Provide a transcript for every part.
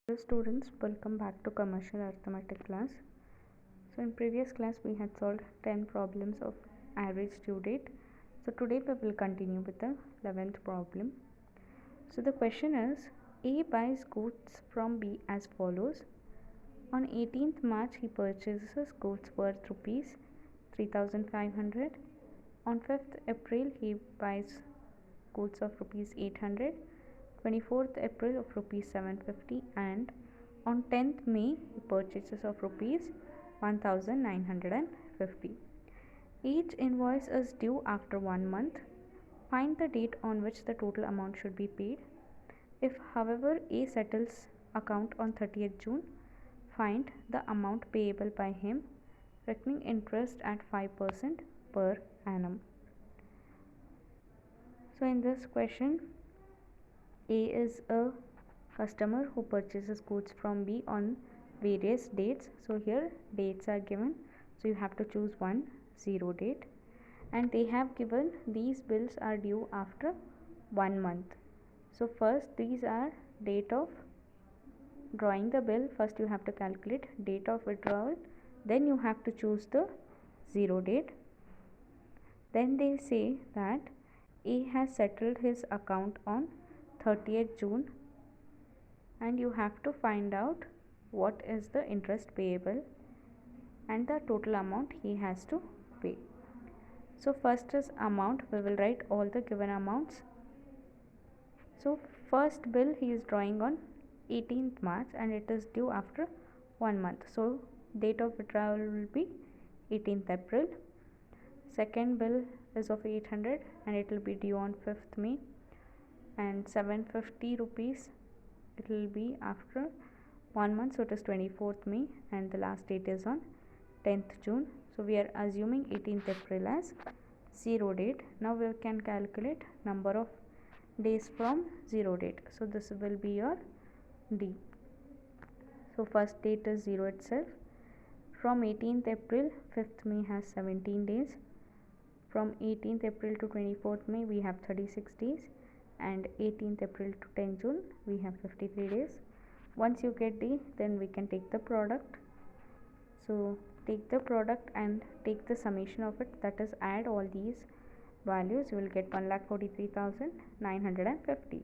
Hello students, welcome back to commercial arithmetic class. So in previous class we had solved 10 problems of average due date. So today we will continue with the 11th problem. So the question is, A buys goods from B as follows. On 18th March he purchases goods worth rupees 3500. On 5th April he buys goods of rupees 800. 24th April of rupees 750, and on 10th May he purchases of rupees 1950. Each invoice is due after 1 month. Find the date on which the total amount should be paid. If however A settles account on 30th June, find the amount payable by him, reckoning interest at 5% per annum. So in this question, A is a customer who purchases goods from B on various dates. So here dates are given, so you have to choose one, 0 date, and they have given these bills are due after 1 month. So first these are date of drawing the bill. First you have to calculate date of withdrawal, then you have to choose the 0 date. Then they say that A has settled his account on 30th June, and you have to find out what is the interest payable and the total amount he has to pay. So first is amount, we will write all the given amounts. So first bill he is drawing on 18th March and it is due after 1 month. So date of withdrawal will be 18th April. Second bill is of 800 and it will be due on 5th May, and 750 rupees it will be after 1 month, so it is 24th May, and the last date is on 10th June. So we are assuming 18th April as 0 date. Now we can calculate number of days from 0 date. So this will be your D. So first date is 0 itself. From 18th April, 5th May has 17 days. From 18th April to 24th May we have 36 days, and 18th April to 10th June we have 53 days. Once you get D, then we can take the product. So take the product and take the summation of it, that is add all these values, you will get 1,43,950.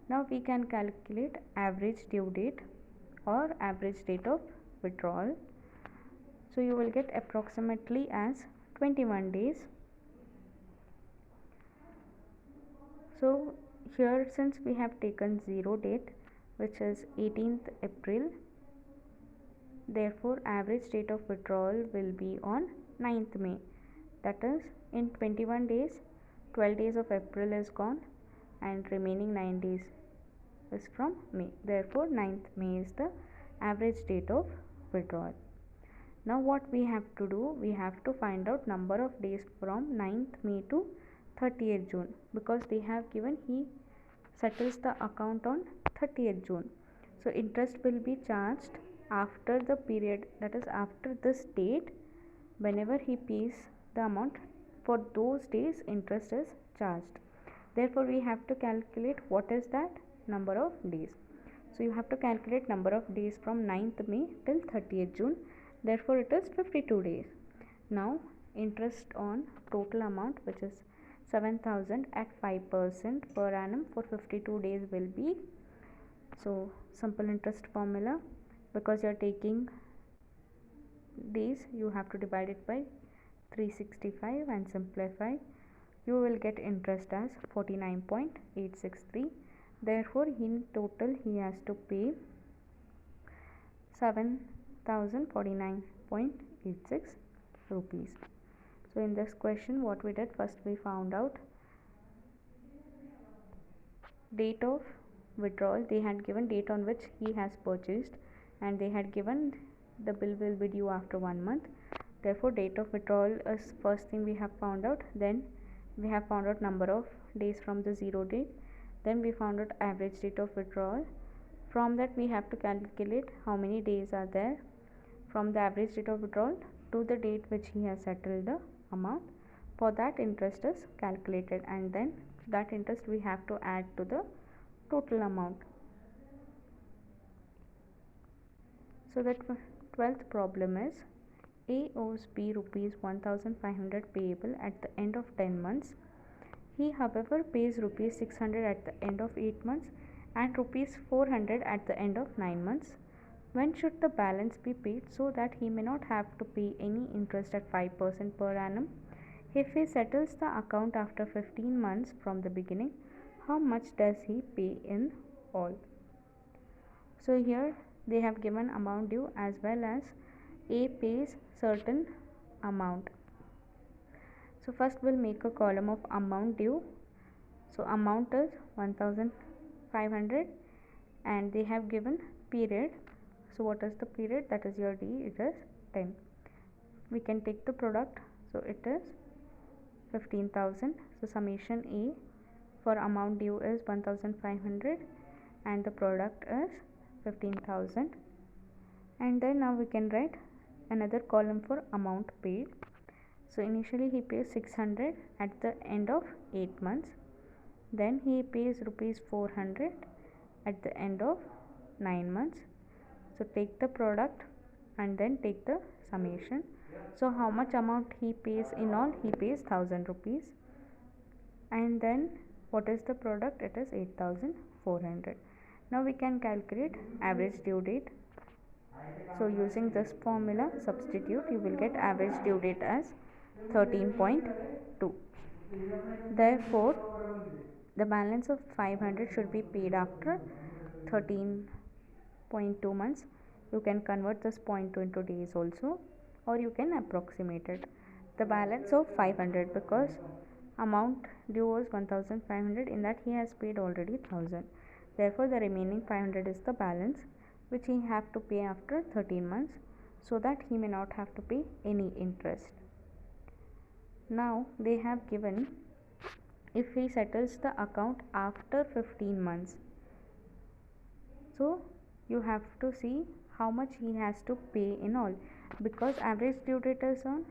Now we can calculate average due date or average date of withdrawal. So you will get approximately as 21 days. So here, since we have taken 0 date, which is 18th April, therefore average date of withdrawal will be on 9th May. That is, in 21 days, 12 days of April is gone and remaining 9 days is from May. Therefore 9th May is the average date of withdrawal. Now what we have to do, we have to find out number of days from 9th May to 30th June, because they have given he settles the account on 30th June. So interest will be charged after the period, that is after this date. Whenever he pays the amount, for those days interest is charged. Therefore we have to calculate what is that number of days. So you have to calculate number of days from 9th May till 30th June. Therefore it is 52 days. Now interest on total amount, which is 7,000 at 5% per annum for 52 days will be, so simple interest formula, because you are taking days you have to divide it by 365 and simplify. You will get interest as 49.863. Therefore in total he has to pay 7,049.86 rupees. So in this question what we did, first we found out date of withdrawal. They had given date on which he has purchased, and they had given the bill will be due after 1 month. Therefore date of withdrawal is first thing we have found out. Then we have found out number of days from the 0 date. Then we found out average date of withdrawal. From that we have to calculate how many days are there from the average date of withdrawal to the date which he has settled the amount. For that interest is calculated, and then that interest we have to add to the total amount. So the 12th problem is A owes B rupees 1500 payable at the end of 10 months. He however pays rupees 600 at the end of 8 months and rupees 400 at the end of 9 months. When should the balance be paid so that he may not have to pay any interest at 5% per annum? If he settles the account after 15 months from the beginning, how much does he pay in all? So here they have given amount due as well as A pays certain amount. So first we'll make a column of amount due. So amount is 1500 and they have given period. So what is the period? That is your D, it is 10. We can take the product. So it is 15,000. So summation A for amount due is 1500 and the product is 15,000. And then now we can write another column for amount paid. So initially he pays 600 at the end of 8 months. Then he pays rupees 400 at the end of 9 months. So take the product and then take the summation. So how much amount he pays in all? He pays 1000 rupees. And then what is the product? It is 8400. Now we can calculate average due date. So using this formula substitute, you will get average due date as 13.2. Therefore the balance of 500 should be paid after 13.2 months. You can convert this 0.2 into days also, or you can approximate it. The balance of 500, because amount due was 1500, in that he has paid already 1000. Therefore the remaining 500 is the balance which he have to pay after 13 months, so that he may not have to pay any interest. Now they have given if he settles the account after 15 months. So you have to see how much he has to pay in all, because average due date is on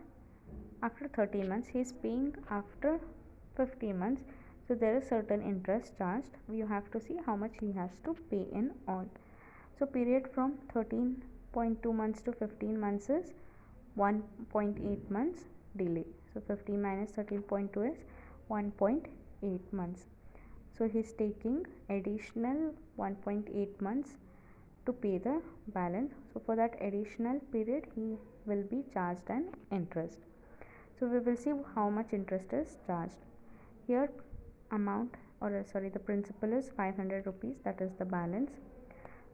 after 13 months, he is paying after 15 months. So there is certain interest charged. You have to see how much he has to pay in all. So period from 13.2 months to 15 months is 1.8 months delay. So 15 minus 13.2 is 1.8 months. So he is taking additional 1.8 months to pay the balance. So for that additional period he will be charged an interest. So we will see how much interest is charged. Here amount the principal is 500 rupees, that is the balance.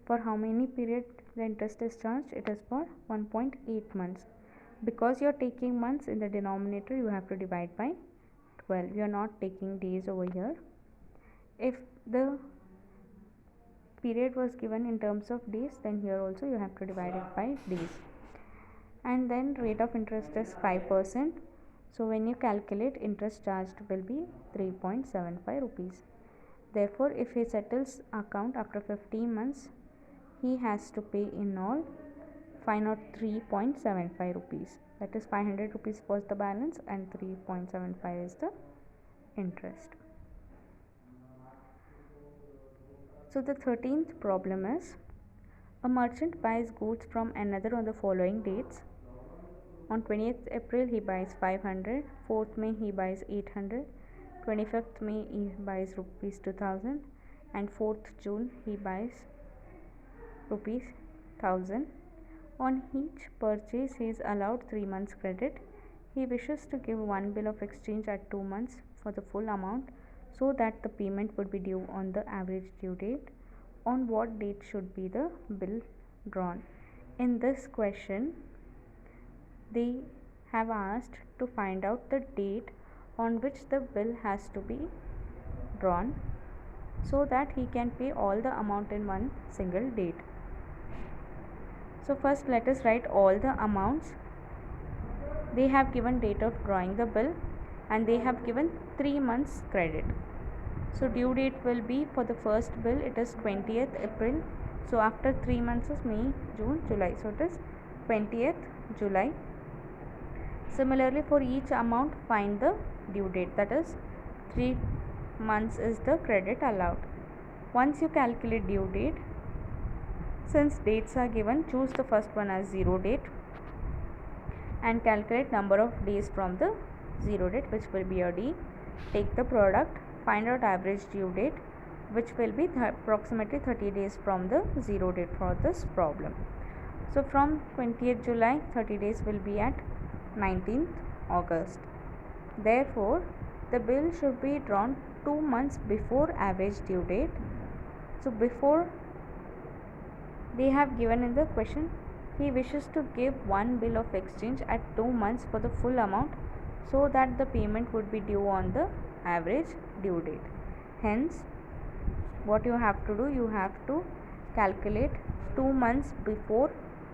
For how many period the interest is charged? It is for 1.8 months. Because you are taking months in the denominator, you have to divide by 12. You are not taking days over here. If the period was given in terms of days, then here also you have to divide it by days. And then rate of interest is 5%. So when you calculate, interest charged will be 3.75 rupees. Therefore if he settles account after 15 months, he has to pay in all 503.75 rupees. That is 500 rupees was the balance and 3.75 is the interest. So the 13th problem is a merchant buys goods from another on the following dates. On 20th April he buys 500, 4th May he buys 800, 25th May he buys rupees 2000 and 4th June he buys rupees 1000. On each purchase he is allowed 3 months credit. He wishes to give one bill of exchange at 2 months for the full amount, so that the payment would be due on the average due date. On what date should be the bill drawn? In this question they have asked to find out the date on which the bill has to be drawn, so that he can pay all the amount in one single date. So first let us write all the amounts. They have given date of drawing the bill and they have given 3 months credit. So due date will be for the first bill, it is 20th April. So after 3 months is May, June, July. So it is 20th July. Similarly for each amount find the due date, that is 3 months is the credit allowed. Once you calculate due date, Since dates are given, choose the first one as 0 date and calculate number of days from the 0 date, which will be a D. Take the product, find out average due date, which will be approximately 30 days from the 0 date for this problem. So from 20th July, 30 days will be at 19th August. Therefore, the bill should be drawn 2 months before average due date. So before, they have given in the question, he wishes to give one bill of exchange at 2 months for the full amount so that the payment would be due on the average due date. Hence, what you have to do, you have to calculate 2 months before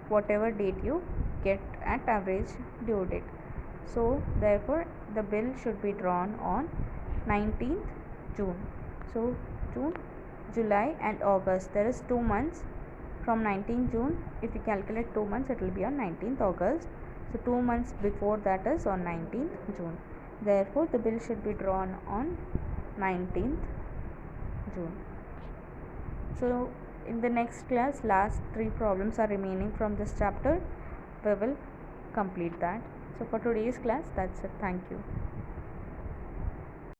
whatever date you get at average due date. So therefore, the bill should be drawn on 19th June. So June, July and August, there is 2 months. From 19th June, if you calculate 2 months, it will be on 19th August. So 2 months before that is on 19th June. Therefore, the bill should be drawn on 19th June. So in the next class, last 3 problems are remaining from this chapter. We will complete that. So for today's class, that's it. Thank you.